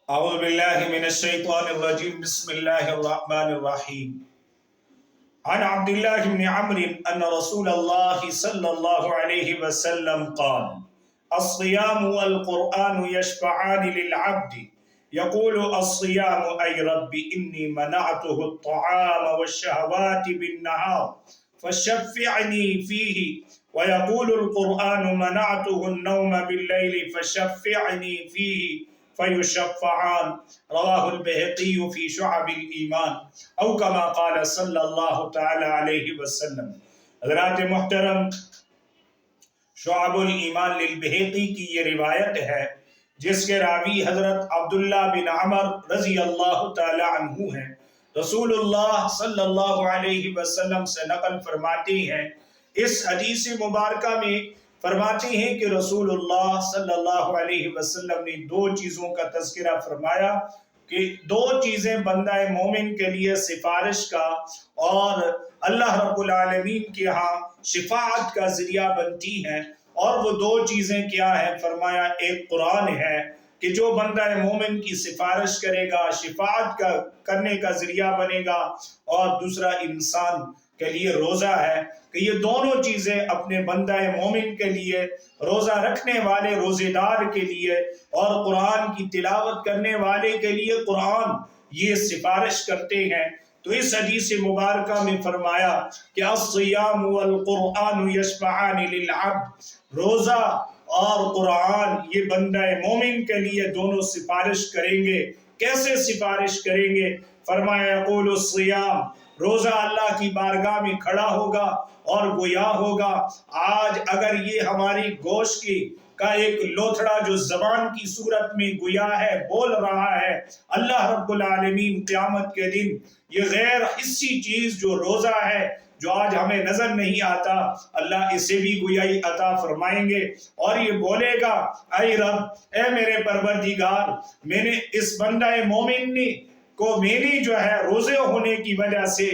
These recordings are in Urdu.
أعوذ بالله من الشيطان الرجيم بسم الله الرحمن الرحيم عن عبد الله بن عمرو أن رسول الله صلى الله عليه وسلم قال الصيام والقرآن يشفعان للعبد يقول الصيام أي رب إني منعته الطعام والشهوات بالنهار فشفعني فيه ويقول القرآن منعته النوم بالليل فشفعني فيه فيشفعان رواه البهقي في شعب الإيمان او كما قال صلی اللہ تعالی علیہ وسلم۔ حضرات محترم، شعب الایمان للبہقی کی یہ روایت ہے جس کے راوی حضرت عبداللہ بن عمر رضی اللہ تعالی عنہ ہیں۔ رسول اللہ صلی اللہ علیہ وسلم سے نقل فرماتے ہیں، اس حدیث مبارکہ میں فرماتے ہیں کہ رسول اللہ صلی اللہ علیہ وسلم نے دو چیزوں کا تذکرہ فرمایا کہ دو چیزیں بندہ مومن کے لیے سفارش کا اور اللہ رب العالمین کے ہاں شفاعت کا ذریعہ بنتی ہیں، اور وہ دو چیزیں کیا ہیں؟ فرمایا ایک قرآن ہے کہ جو بندہ مومن کی سفارش کرے گا، شفاعت کا کرنے کا ذریعہ بنے گا، اور دوسرا انسان کے لیے روزہ ہے کہ یہ دونوں چیزیں اپنے بندہ مومن کے لیے، روزہ رکھنے والے روزے دار کے لیے اور قرآن کی تلاوت کرنے والے کے لیے قرآن یہ سفارش کرتے ہیں۔ تو اس حدیث مبارکہ میں فرمایا کہ الصیام والقرآن یشفعان للعبد، روزہ اور قرآن یہ بندہ مومن کے لیے دونوں سفارش کریں گے۔ کیسے سفارش کریں گے؟ فرمایا یقول الصیام، روزہ اللہ کی بارگاہ میں کھڑا ہوگا اور گویا ہوگا آج اگر یہ ہماری گوشت کا ایک لوتھڑا جو زبان کی صورت میں گویا ہے، بول رہا ہے، اللہ رب العالمین قیامت کے دن یہ غیر حسی چیز جو روزہ ہے، جو آج ہمیں نظر نہیں آتا، اللہ اسے بھی گویائی عطا فرمائیں گے، اور یہ بولے گا اے رب، اے میرے پروردگار، میں نے اس بندہ مومن کو میں نے جو ہے روزے ہونے کی وجہ سے،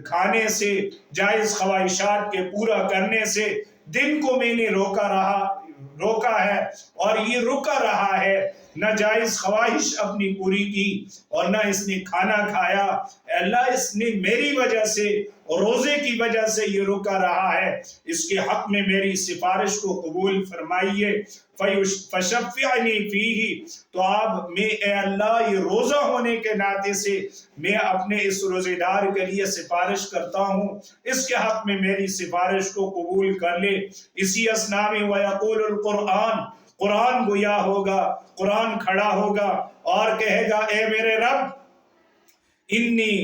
کھانے سے، جائز خواہشات کے پورا کرنے سے دن کو میں نے روکا ہے، اور یہ رکا رہا ہے، نہ جائز خواہش اپنی پوری کی اور نہ اس نے کھانا کھایا۔ اے اللہ، اس نے میری وجہ سے، روزے کی وجہ سے یہ رکا رہا ہے، اس کے حق میں میری سفارش کو قبول فرمائیے۔ فشفعنی فیہ، تو آپ میں اے اللہ یہ روزہ ہونے کے ناطے سے میں اپنے اس روزے دار کے لیے سفارش کرتا ہوں، اس کے حق میں میری سفارش کو قبول کر لے۔ اسی اثناء میں وَيَقُولُ الْقُرْآنِ، قرآن گویا ہوگا، قرآن کھڑا ہوگا اور کہے گا اے میرے رب، انی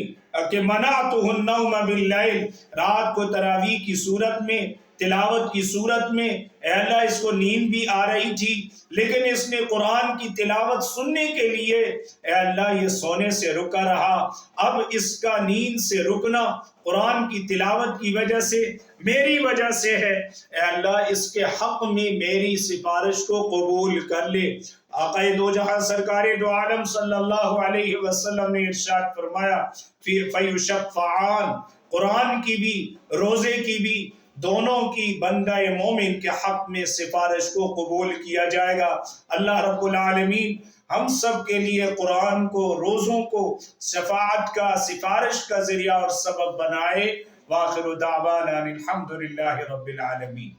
کہ منعتہ النوم باللیل، رات کو تراویح کی صورت میں، تلاوت کی صورت میں، اے اللہ اس کو نیند بھی آ رہی تھی لیکن اس نے قرآن کی تلاوت سننے کے لیے اے اللہ یہ سونے سے رکا رہا، اب اس کا نیند سے رکنا قرآن کی تلاوت کی وجہ سے، میری وجہ سے ہے، اے اللہ اس کے حق میں میری سفارش کو قبول کر لے۔ آقا دو جہاں سرکار دو عالم صلی اللہ علیہ وسلم نے ارشاد فرمایا فیشفعان، قرآن کی بھی روزے کی بھی دونوں کی بندہ مومن کے حق میں سفارش کو قبول کیا جائے گا۔ اللہ رب العالمین ہم سب کے لیے قرآن کو، روزوں کو شفاعت کا، سفارش کا ذریعہ اور سبب بنائے۔ وآخر دعوانا الحمدللہ رب العالمین۔